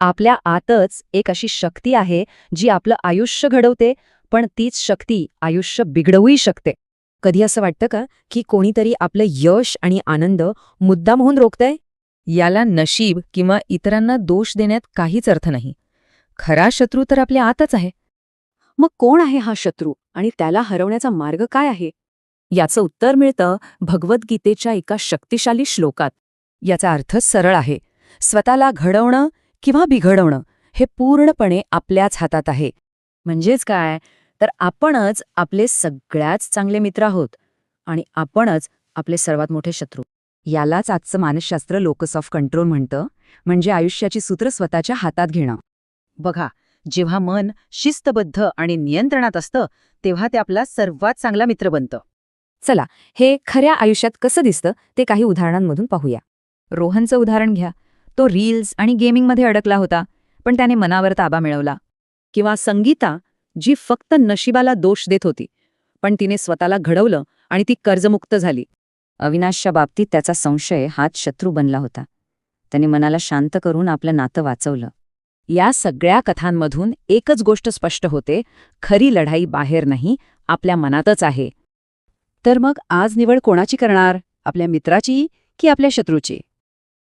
आपल्या आतच एक अशी शक्ती आहे जी आपलं आयुष्य घडवते, पण तीच शक्ती आयुष्य बिघडवूही शकते. कधी असं वाटतं का की कोणीतरी आपलं यश आणि आनंद मुद्दाम होऊन रोखतंय? याला नशीब किंवा इतरांना दोष देण्यात काहीच अर्थ नाही. खरा शत्रू तर आपल्या आतच आहे. मग कोण आहे हा शत्रू आणि त्याला हरवण्याचा मार्ग काय आहे? याचं उत्तर मिळतं भगवद्गीतेच्या एका शक्तिशाली श्लोकात. याचा अर्थ सरळ आहे. स्वतःला घडवणं किंवा बिघडवणं हे पूर्णपणे आपल्याच हातात आहे. म्हणजेच काय, तर आपणच आपले सगळ्यात चांगले मित्र आहोत आणि आपणच आपले सर्वात मोठे शत्रू. यालाच आजचं मानसशास्त्र लोकस ऑफ कंट्रोल म्हणतं, म्हणजे आयुष्याची सूत्र स्वतःच्या हातात घेणं. बघा, जेव्हा मन शिस्तबद्ध आणि नियंत्रणात असतं तेव्हा ते आपला सर्वात चांगला मित्र बनतं. चला, हे खऱ्या आयुष्यात कसं दिसतं ते काही उदाहरणांमधून पाहूया. रोहनचं उदाहरण घ्या. तो रील्स आणि गेमिंगमध्ये अडकला होता, पण त्याने मनावर ताबा मिळवला. किंवा संगीता, जी फक्त नशिबाला दोष देत होती, पण तिने स्वतःला घडवलं आणि ती कर्जमुक्त झाली. अविनाशच्या बाबतीत त्याचा संशय हाच शत्रू बनला होता. त्याने मनाला शांत करून आपलं नातं वाचवलं. या सगळ्या कथांमधून एकच गोष्ट स्पष्ट होते, खरी लढाई बाहेर नाही, आपल्या मनातच आहे. तर मग आज निवड कोणाची करणार? आपल्या मित्राची की आपल्या शत्रूची?